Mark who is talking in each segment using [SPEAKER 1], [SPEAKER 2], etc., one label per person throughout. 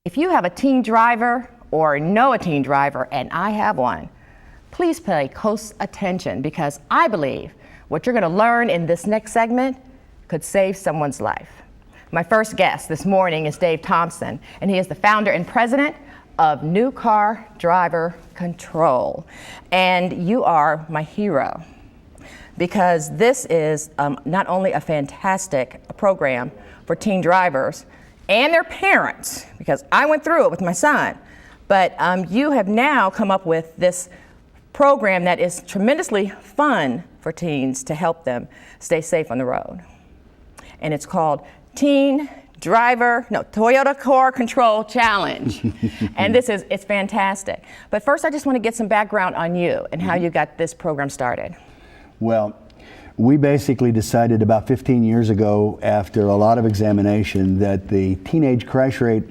[SPEAKER 1] If you have a teen driver or know a teen driver, and I have one, please pay close attention, because I believe what you're going to learn in this next segment could save someone's life. My first guest this morning is Dave Thompson, and he is the founder and president of New Car Driver Control. And you are my hero, because this is not only a fantastic program for teen drivers and their parents, because I went through it with my son, but you have now come up with this program that is tremendously fun for teens to help them stay safe on the road. And it's called Toyota Car Control Challenge. And it's fantastic. But first, I just want to get some background on you and how you got this program started.
[SPEAKER 2] Well, we basically decided about 15 years ago, after a lot of examination, that the teenage crash rate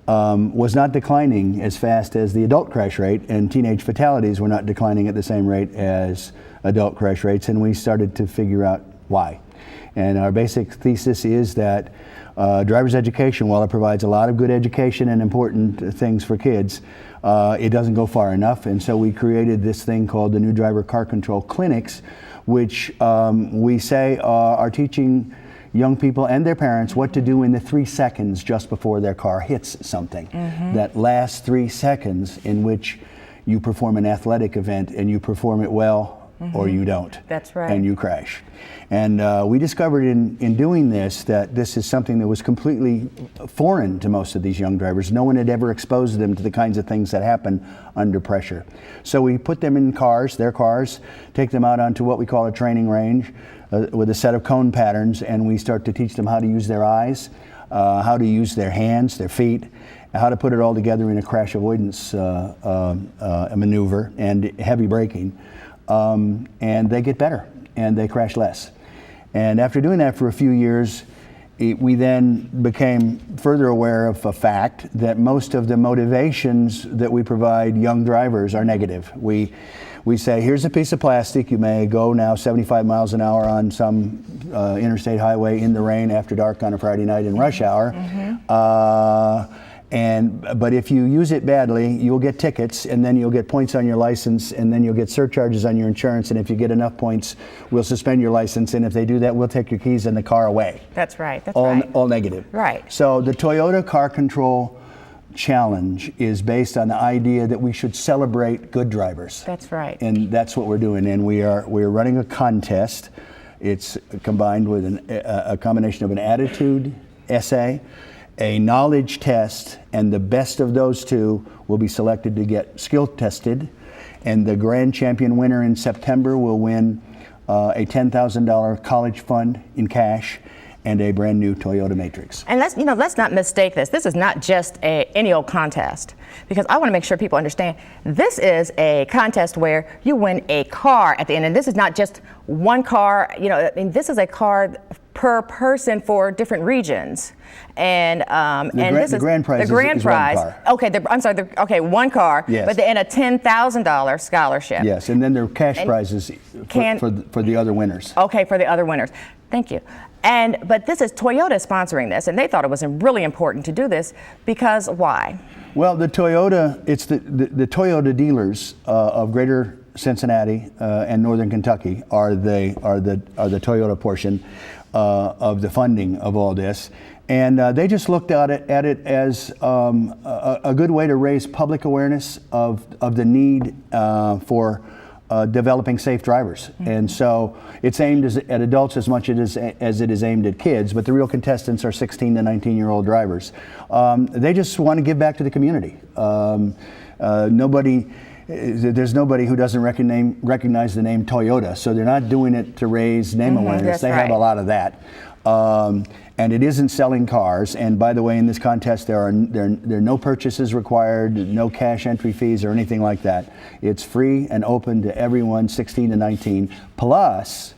[SPEAKER 2] was not declining as fast as the adult crash rate, and teenage fatalities were not declining at the same rate as adult crash rates, and we started to figure out why. And our basic thesis is that driver's education, while it provides a lot of good education and important things for kids, it doesn't go far enough, and so we created this thing called the New Driver Car Control Clinics, which we say are teaching young people and their parents what to do in the 3 seconds just before their car hits something. That last 3 seconds in which you perform an athletic event, and you perform it well or you don't.
[SPEAKER 1] That's right.
[SPEAKER 2] And you crash. And we discovered in doing this that this is something that was completely foreign to most of these young drivers. No one had ever exposed them to the kinds of things that happen under pressure. So we put them in their cars, take them out onto what we call a training range with a set of cone patterns, and we start to teach them how to use their eyes, how to use their hands, their feet, how to put it all together in a crash avoidance maneuver and heavy braking. And they get better and they crash less. And after doing that for a few years, we then became further aware of a fact that most of the motivations that we provide young drivers are negative. We say, here's a piece of plastic, you may go now 75 miles an hour on some interstate highway in the rain after dark on a Friday night in rush hour. But if you use it badly, you'll get tickets, and then you'll get points on your license, and then you'll get surcharges on your insurance, and if you get enough points, we'll suspend your license, and if they do that, we'll take your keys and the car away.
[SPEAKER 1] That's right. That's
[SPEAKER 2] all negative.
[SPEAKER 1] Right.
[SPEAKER 2] So the Toyota Car Control Challenge is based on the idea that we should celebrate good drivers.
[SPEAKER 1] That's right.
[SPEAKER 2] And that's what we're doing, and we're running a contest. It's combined with a combination of an attitude essay, a knowledge test, and the best of those two will be selected to get skill tested, and the grand champion winner in September will win a $10,000 college fund in cash and a brand new Toyota Matrix.
[SPEAKER 1] And let's not mistake this. This is not just any old contest, because I want to make sure people understand this is a contest where you win a car at the end, and this is not just one car. This is a car per person for different regions, and
[SPEAKER 2] the grand prize is one car.
[SPEAKER 1] Okay, one car.
[SPEAKER 2] Yes.
[SPEAKER 1] But and a $10,000 scholarship.
[SPEAKER 2] Yes, and then there are cash prizes for the other winners.
[SPEAKER 1] Okay, for the other winners. Thank you. But this is Toyota sponsoring this, and they thought it was really important to do this because why?
[SPEAKER 2] Well, the Toyota dealers of Greater Cincinnati and Northern Kentucky are the Toyota portion of the funding of all this, and they just looked at it as a good way to raise public awareness of the need for developing safe drivers. And so it's aimed at adults as much as it is aimed at kids, but the real contestants are 16 to 19-year-old drivers. They just want to give back to the community. There's nobody who doesn't recognize the name Toyota, so they're not doing it to raise name awareness. They have a lot of that. And it isn't selling cars. And by the way, in this contest, there are no purchases required, no cash entry fees or anything like that. It's free and open to everyone 16 to 19. Plus,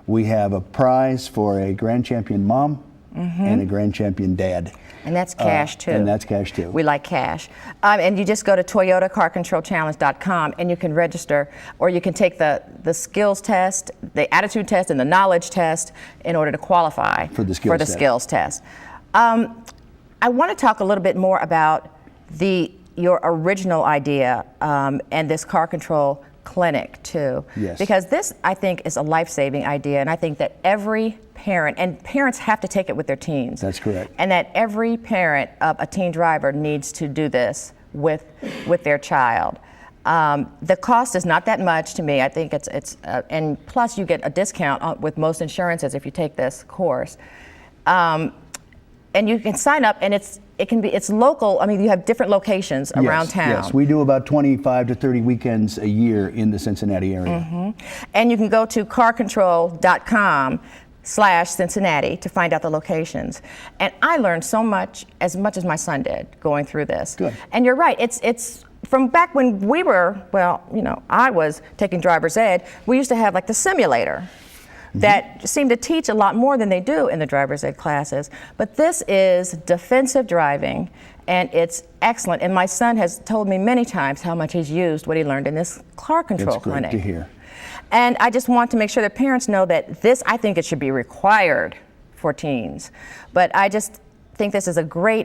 [SPEAKER 2] we have a prize for a grand champion mom and a grand champion dad.
[SPEAKER 1] And that's cash too.
[SPEAKER 2] And that's cash too.
[SPEAKER 1] We like cash. And you just go to toyotacarcontrolchallenge.com and you can register, or you can take the skills test, the attitude test, and the knowledge test in order to qualify
[SPEAKER 2] for the skills test.
[SPEAKER 1] I want to talk a little bit more about your original idea and this car control clinic too.
[SPEAKER 2] Yes.
[SPEAKER 1] Because this, I think, is a life-saving idea, and I think that every parent, and parents have to take it with their teens.
[SPEAKER 2] That's correct.
[SPEAKER 1] And that every parent of a teen driver needs to do this with their child. The cost is not that much to me. I think and plus you get a discount with most insurances if you take this course. And you can sign up, and it's local. I mean, you have different locations around town.
[SPEAKER 2] Yes, we do about 25 to 30 weekends a year in the Cincinnati area.
[SPEAKER 1] Mm-hmm. And you can go to carcontrol.com/Cincinnati to find out the locations. And I learned so much as my son did going through this.
[SPEAKER 2] Good.
[SPEAKER 1] And you're right. It's from back when we were, I was taking driver's ed. We used to have like the simulator. That seem to teach a lot more than they do in the driver's ed classes. But this is defensive driving, and it's excellent. And my son has told me many times how much he's used what he learned in this car control clinic.
[SPEAKER 2] It's great to hear.
[SPEAKER 1] And I just want to make sure that parents know that I think it should be required for teens. But I just think this is a great